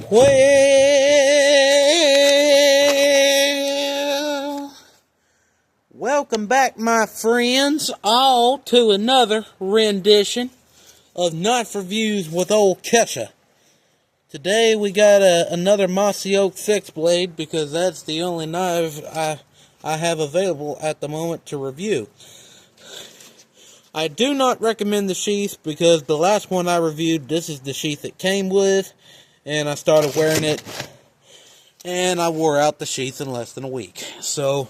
Well, welcome back, my friends, all to another rendition of Knife Reviews with old Kesha. Today we got another mossy oak fixed blade because that's the only knife I have available at the moment to review. I do not recommend the sheath because the last one I reviewed, this is the sheath it came with, and I started wearing it, and I wore out the sheath in less than a week. So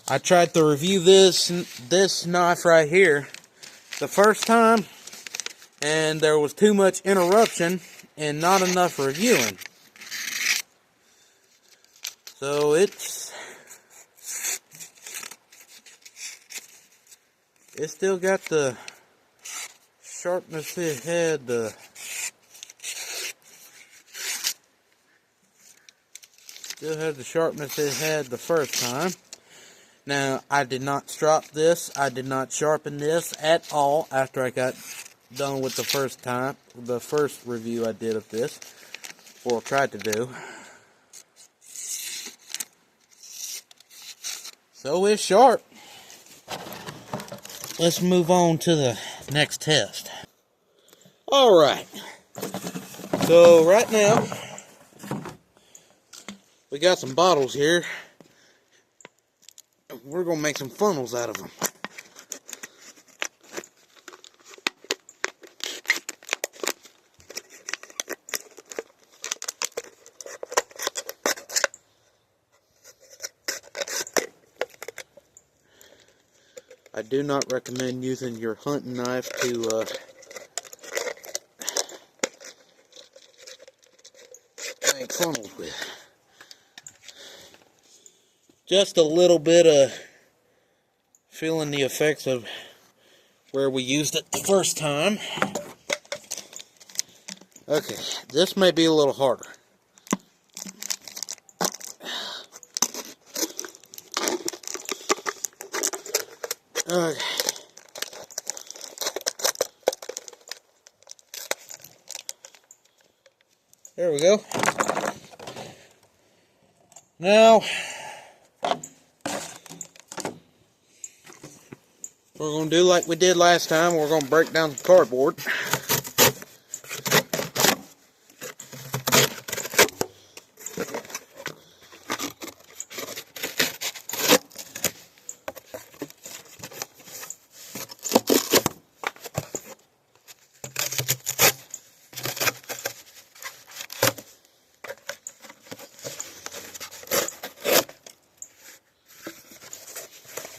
I tried to review this knife right here the first time, and there was too much interruption and not enough reviewing. So it still got the sharpness it had the first time. Now, I did not strop this. I did not sharpen this at all after I got done with the first review I did of this, or tried to do. So it's sharp. Let's move on to the next test. Alright. So right now, we got some bottles here. We're going to make some funnels out of them. I do not recommend using your hunting knife to make funnels with. Just a little bit of feeling the effects of where we used it the first time. Okay, this may be a little harder. Okay. There we go. Now, we're going to do like we did last time. We're going to break down the cardboard.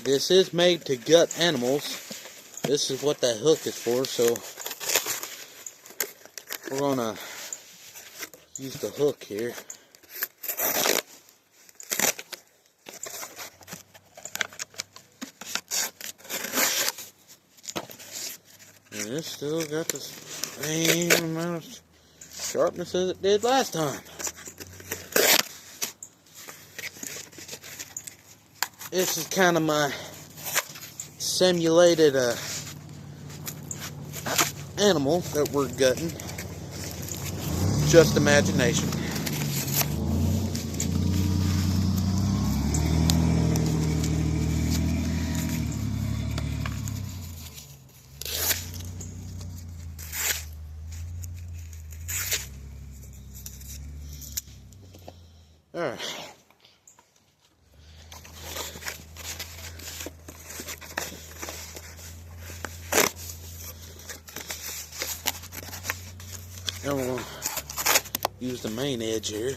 This is made to gut animals. This is what that hook is for, so we're gonna use the hook here. And this still got the same amount of sharpness as it did last time. This is kind of my simulated animal that we're gutting. Just imagination. All right. Now we're going to use the main edge here.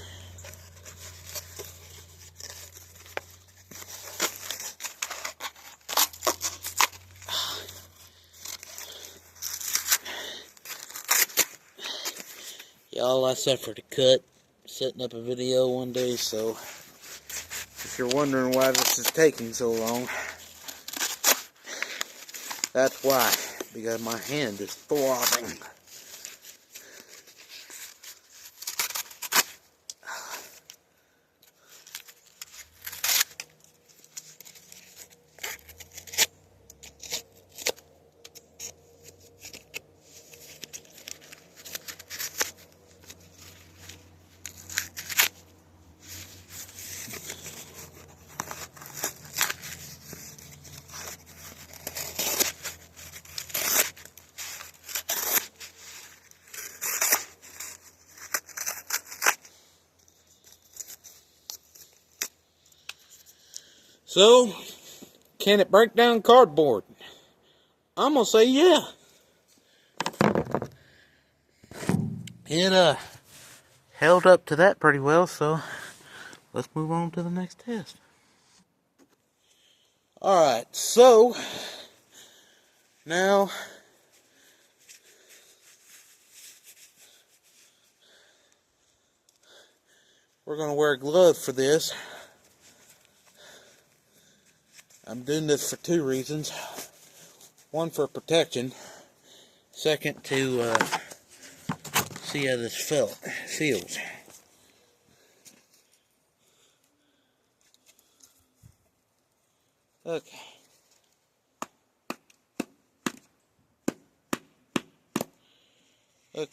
Y'all, I suffered a cut setting up a video one day, so if you're wondering why this is taking so long, that's why, because my hand is throbbing. So, can it break down cardboard? I'm gonna say yeah. It held up to that pretty well, so let's move on to the next test. Alright, so now we're gonna wear a glove for this. I'm doing this for two reasons. One, for protection. Second, to see how this feels. Okay. Okay.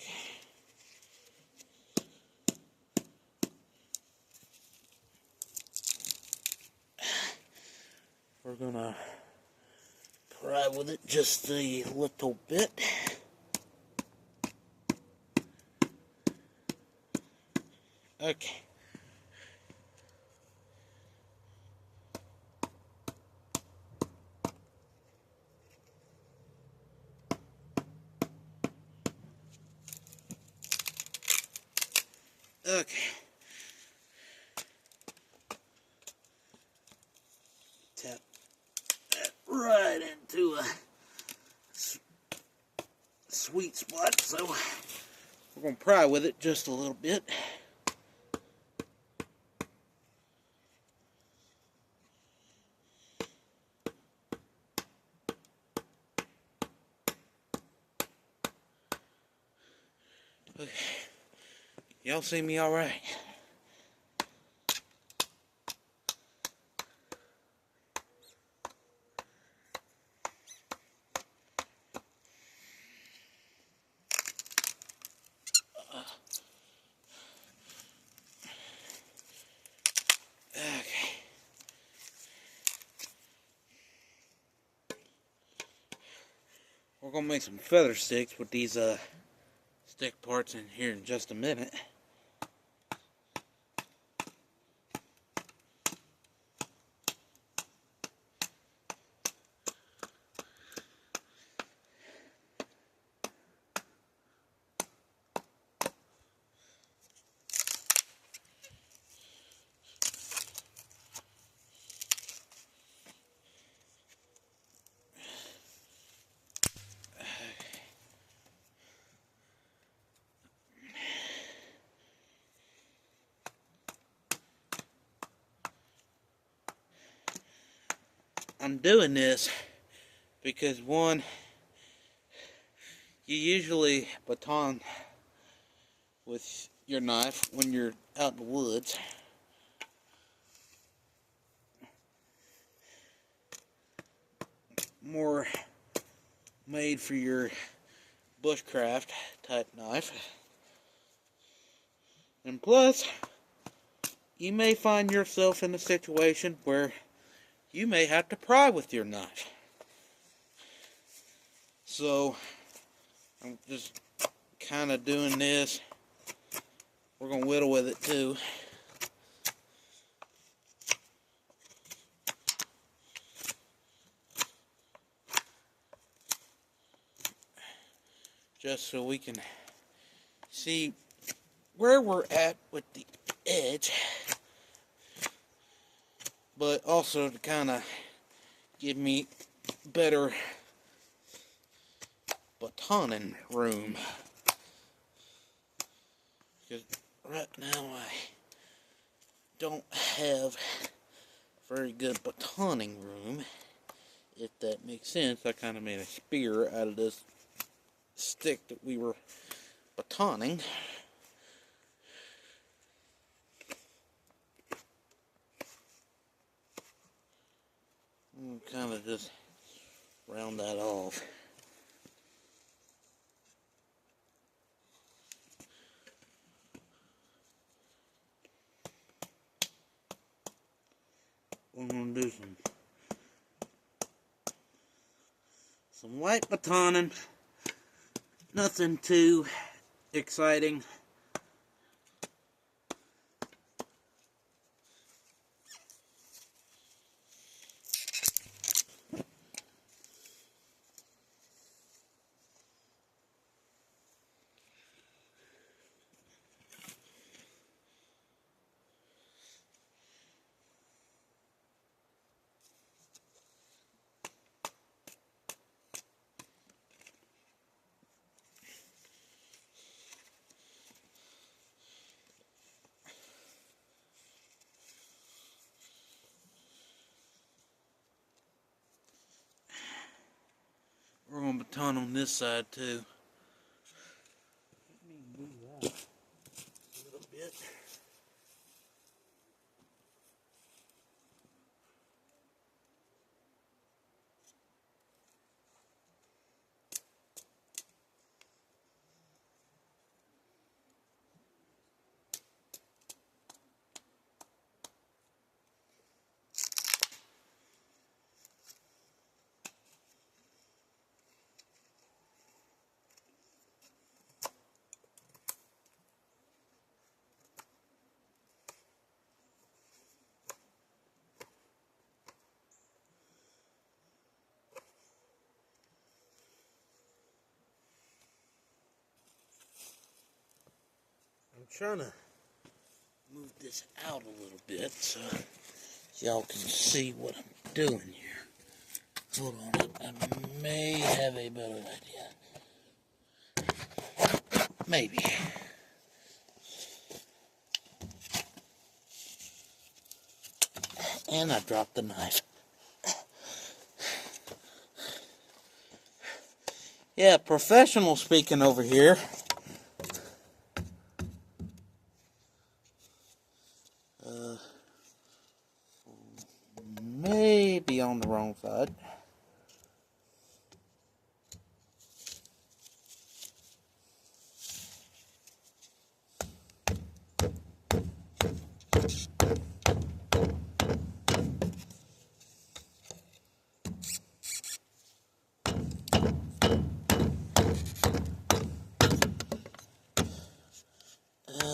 We're gonna pry with it just a little bit. Okay. Okay. Tap that right into a sweet spot, so we're going to pry with it just a little bit. Okay. Y'all see me all right? Okay. We're going to make some feather sticks with these stick parts in here in just a minute. I'm doing this because, one, you usually baton with your knife when you're out in the woods. More made for your bushcraft type knife. And plus, you may find yourself in a situation where you may have to pry with your knife. So, I'm just kind of doing this. We're going to whittle with it too. Just so we can see where we're at with the edge. But also to kind of give me better batoning room. Because right now I don't have very good batoning room. If that makes sense, I kind of made a spear out of this stick that we were batoning. Kind of just round that off. We're going to do some light batoning. Nothing too exciting. baton on this side too. Let me move that a little bit. I'm trying to move this out a little bit so y'all can see what I'm doing here. Hold on, I may have a better idea. Maybe. And I dropped the knife. Yeah, professional speaking over here. Maybe on the wrong side.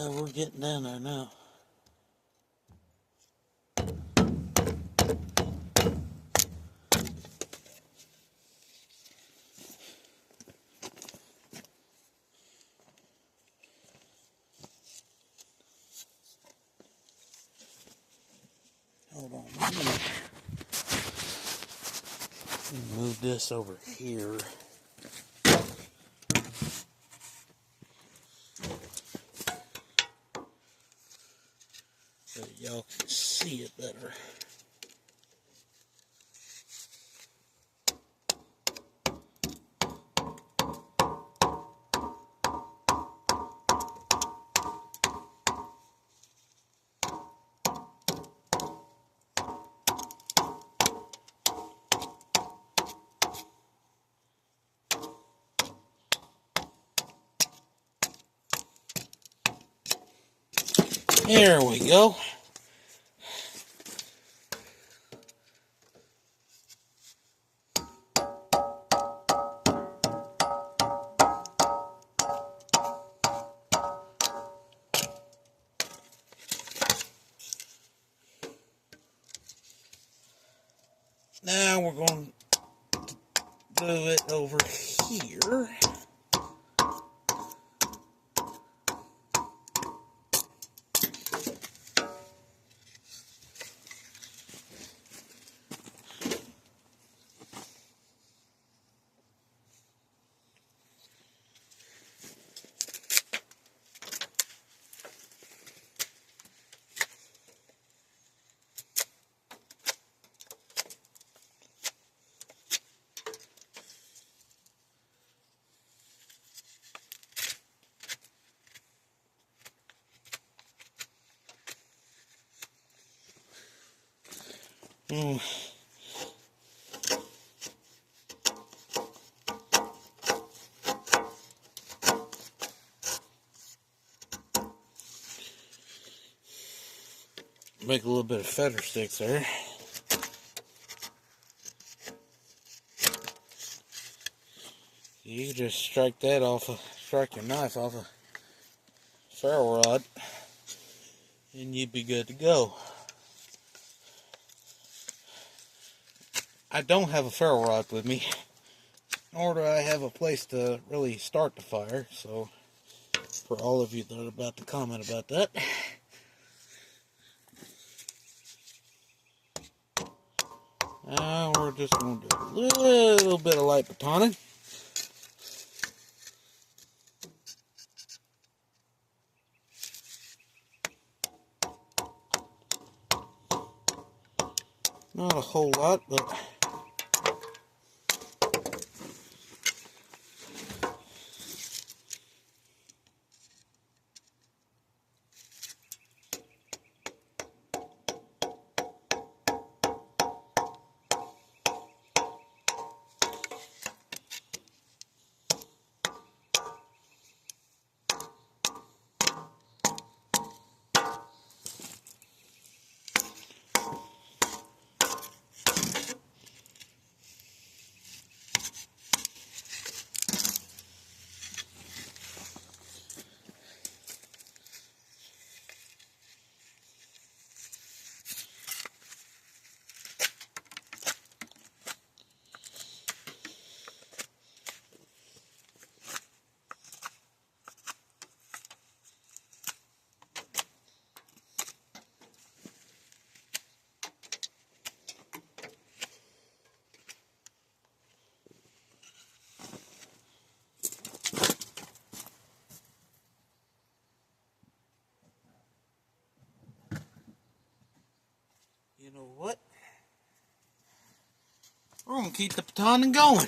We're getting down there now. Hold on, let me move this over here. So y'all can see it better. There we go. Now we're going to do it over here. Make a little bit of feather sticks there. You just strike your knife off a ferro rod, and you'd be good to go. I don't have a ferro rod with me, nor do I have a place to really start the fire, so for all of you that are about to comment about that, now we're just going to do a little bit of light batoning. Not a whole lot, but gonna keep the batoning going.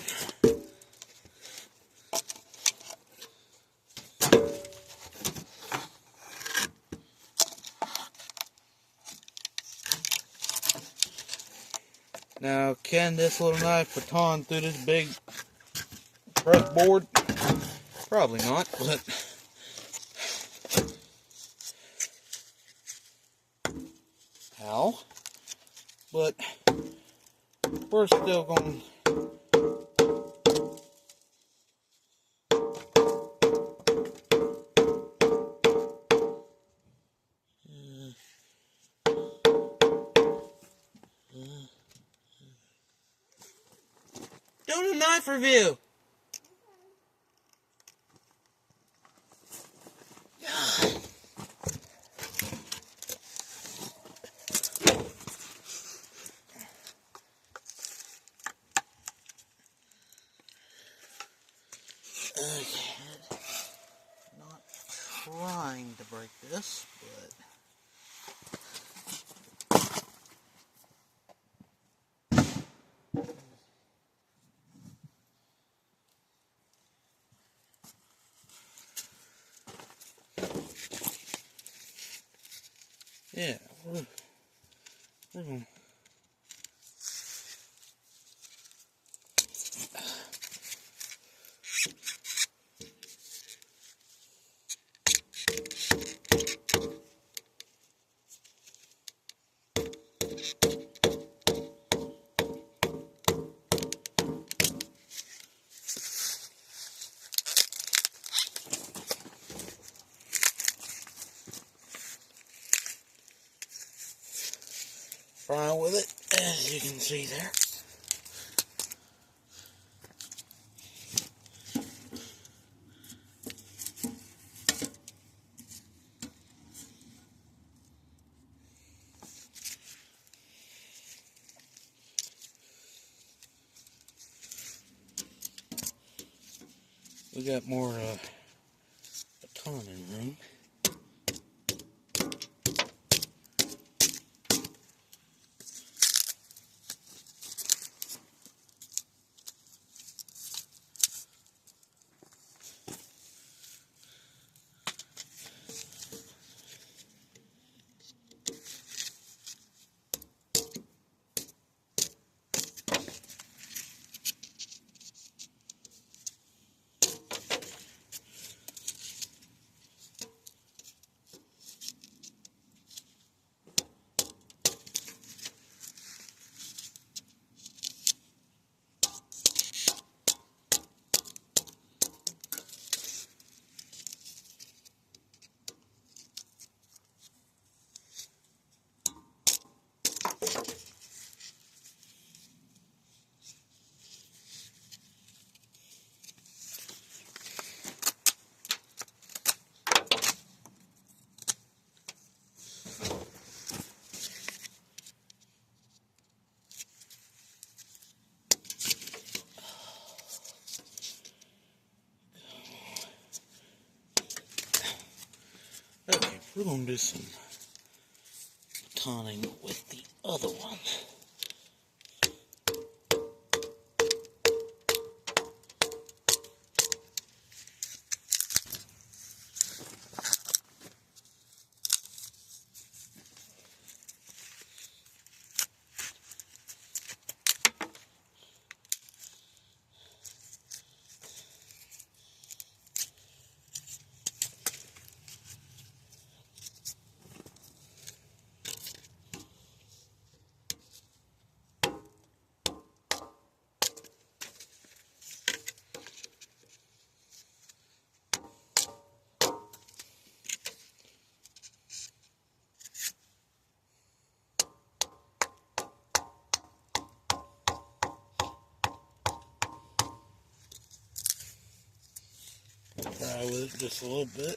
Now, can this little knife baton through this big press board? Probably not, but how? But we're still going. Doing a knife review. Okay. Not trying to break this, but yeah, we're gonna. Fine with it, as you can see there. We got more batoning room. Okay, we're gonna do some batoning with the other one. Try with it just a little bit.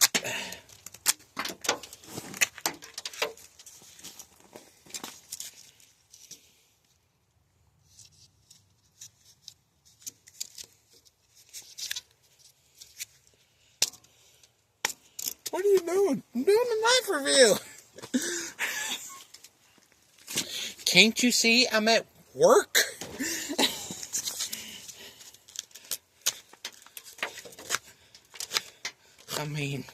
What are you doing? I'm doing a knife review. Can't you see I'm at work? I mean,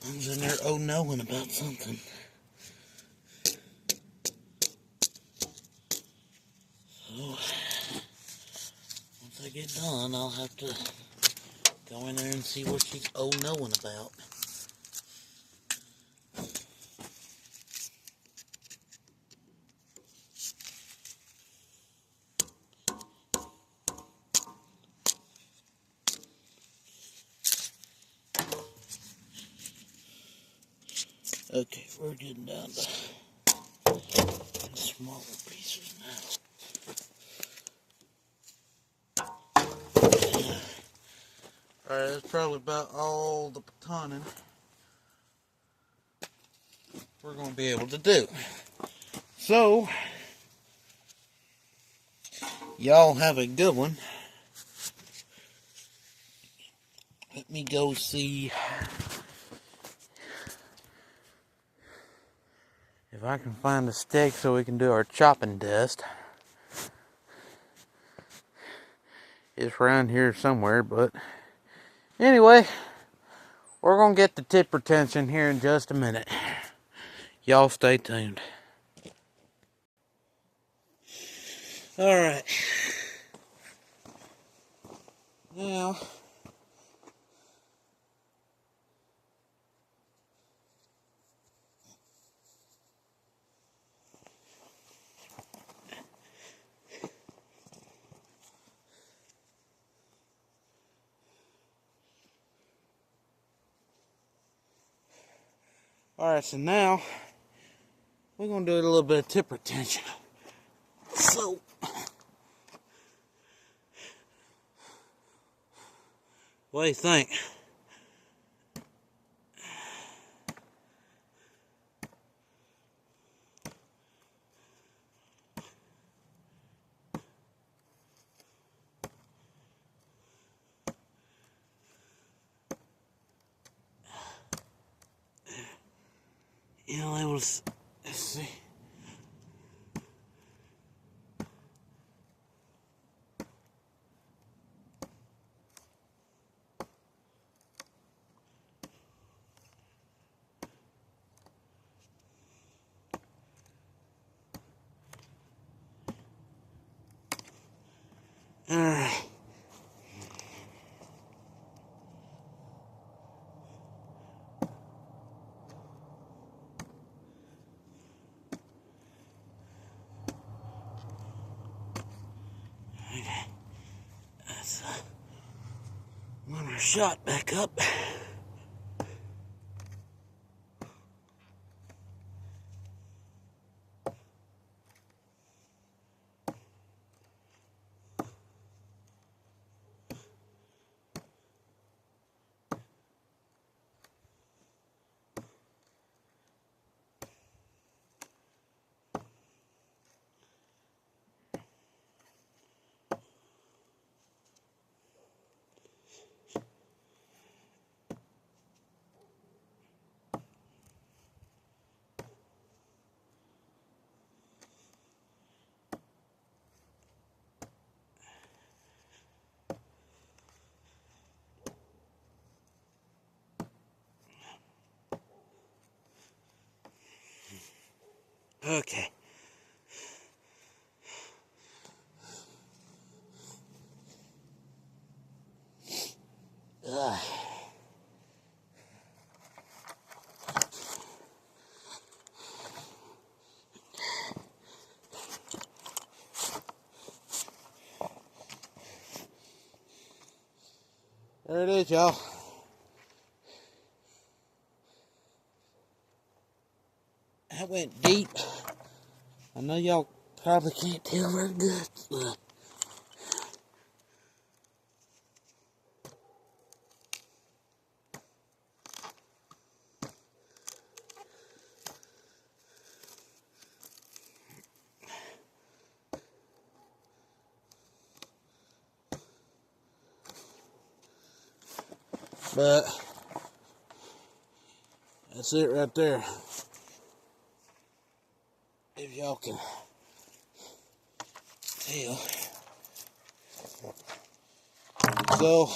I was in there knowing about something. So, once I get done, I'll have to go in there and see what she's knowing about. Okay, we're getting down to smaller pieces now. Alright, that's probably about all the batoning we're going to be able to do. So, y'all have a good one. Let me go see if I can find a stick so we can do our chopping test. It's around here somewhere, but anyway, we're going to get the tip retention here in just a minute. Y'all stay tuned. Alright. Now, alright, so now we're going to do a little bit of tip retention. So, what do you think? You know, it was, let's see. Alright. Okay. That's one more shot back up. Okay. There it is, y'all. That went deep. I know y'all probably can't tell very good, but that's it right there. If y'all can tell. So,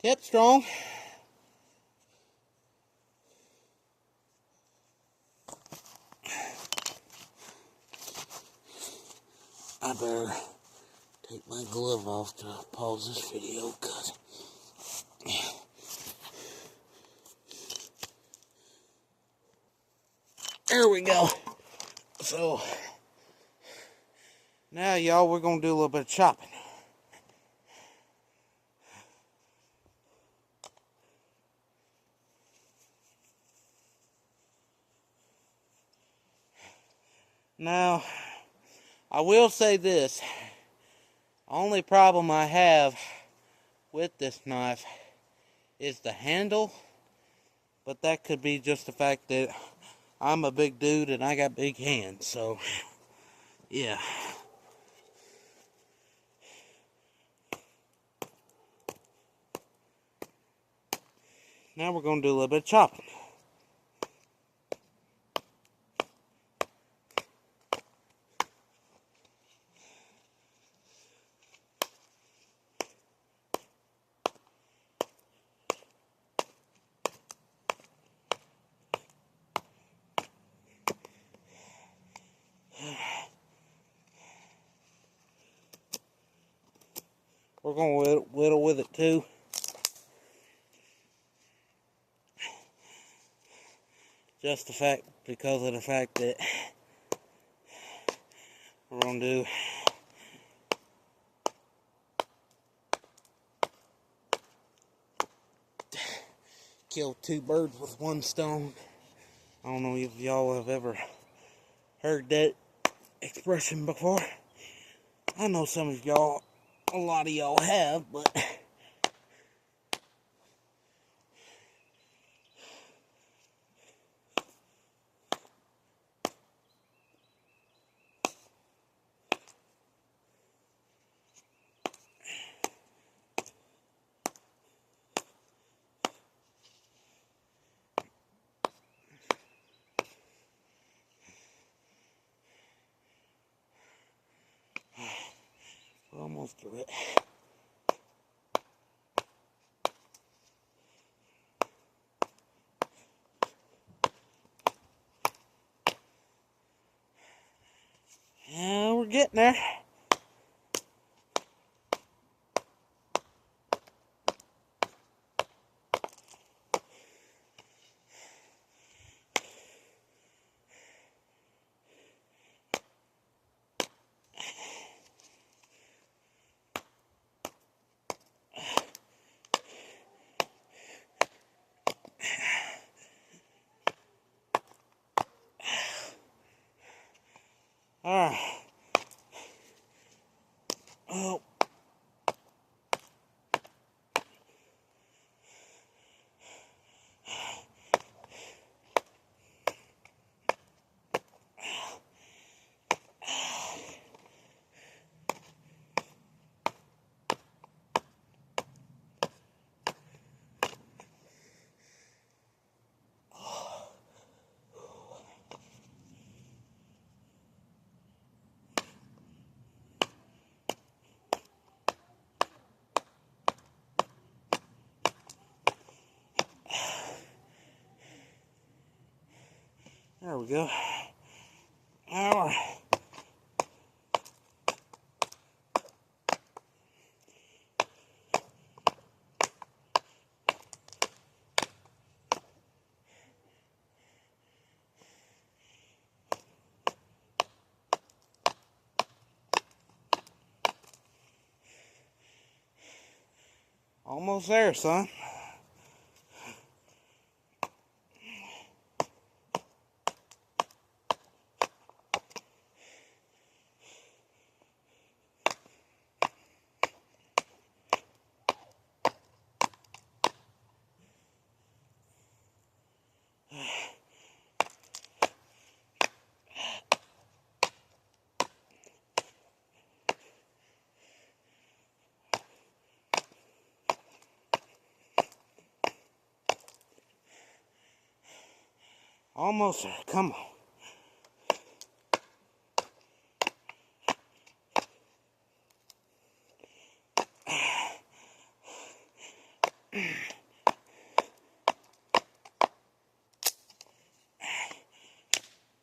kept strong. I better take my glove off to pause this video, cause there we go. So now, y'all, we're gonna do a little bit of chopping. Now, I will say this. Only problem I have with this knife is the handle, but that could be just the fact that I'm a big dude and I got big hands, so yeah. Now we're gonna do a little bit of chopping. We're gonna whittle with it too. Just because of the fact that we're gonna do kill two birds with one stone. I don't know if y'all have ever heard that expression before. I know some of y'all, a lot of y'all have, but we're almost through it. Yeah, we're getting there. Alright. Oh. There we go. Alright. Almost there, son. Almost there. Come on.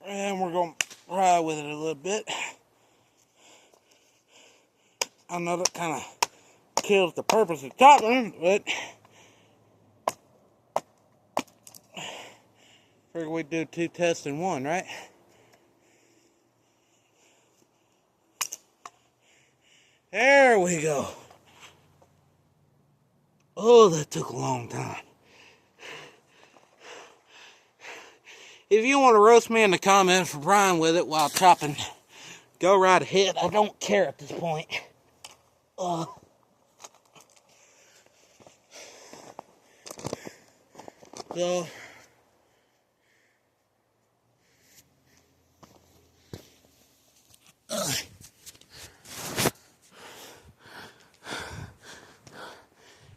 And we're going to ride with it a little bit. I know that kind of kills the purpose of chopping, but figure we'd do 2 tests in 1, right? There we go. Oh, that took a long time. If you want to roast me in the comments for Brian with it while chopping, go right ahead. I don't care at this point. So,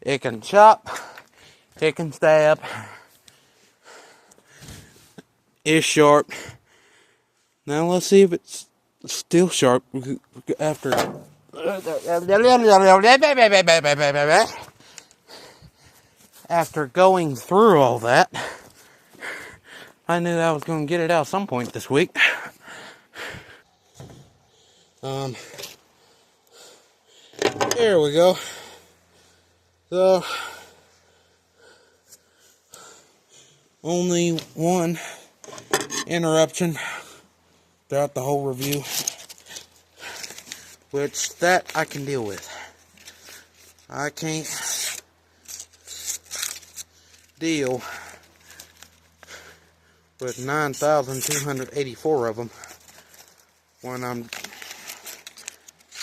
it can chop, it can stab, it's sharp. Now let's see if it's still sharp after going through all that. I knew I was going to get it out some point this week. There we go. So, only one interruption throughout the whole review, which that I can deal with. I can't deal with 9,284 of them when I'm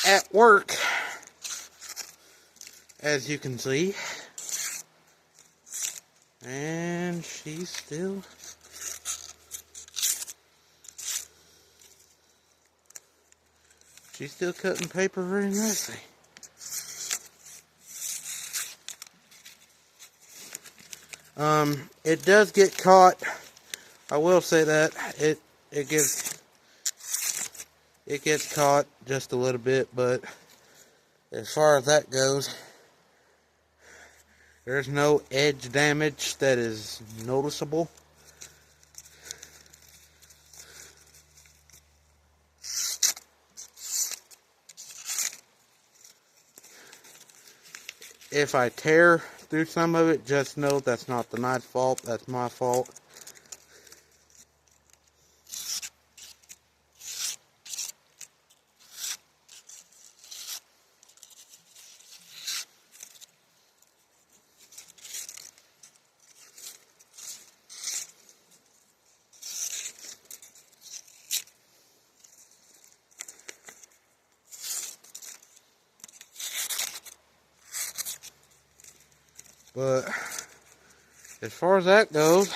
at work, as you can see. And she's still cutting paper very nicely. It does get caught. I will say that it gets caught just a little bit, but as far as that goes, there's no edge damage that is noticeable. If I tear through some of it, just know that's not the knife's fault, that's my fault. But as far as that goes,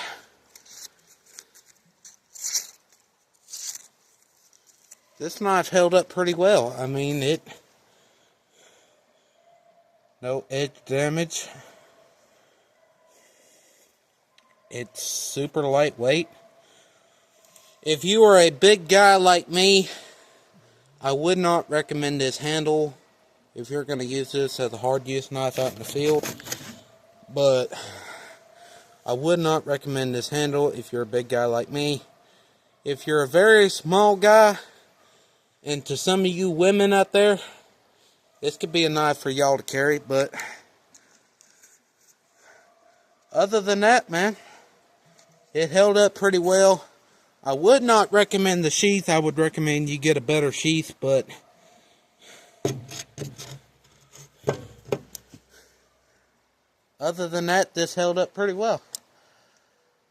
this knife held up pretty well. I mean, no edge damage. It's super lightweight. If you are a big guy like me, I would not recommend this handle if you're going to use this as a hard use knife out in the field. But I would not recommend this handle if you're a big guy like me. If you're a very small guy, and to some of you women out there, this could be a knife for y'all to carry. But other than that, man, it held up pretty well. I would not recommend the sheath. I would recommend you get a better sheath, but other than that, this held up pretty well.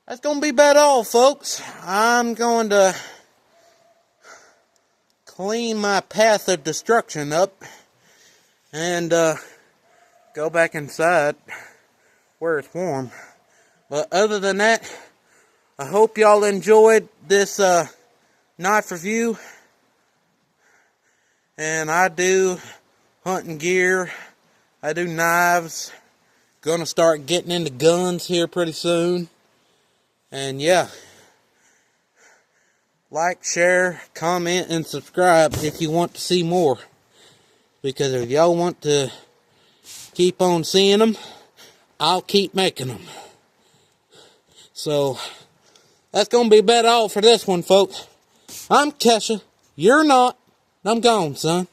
That's going to be about all, folks. I'm going to clean my path of destruction up and go back inside where it's warm. But other than that, I hope y'all enjoyed this knife review. And I do hunting gear. I do knives. Gonna start getting into guns here pretty soon. And yeah, like, share, comment, and subscribe if you want to see more. Because if y'all want to keep on seeing them, I'll keep making them. So, that's going to be about all for this one, folks. I'm Kesha. You're not. I'm gone, son.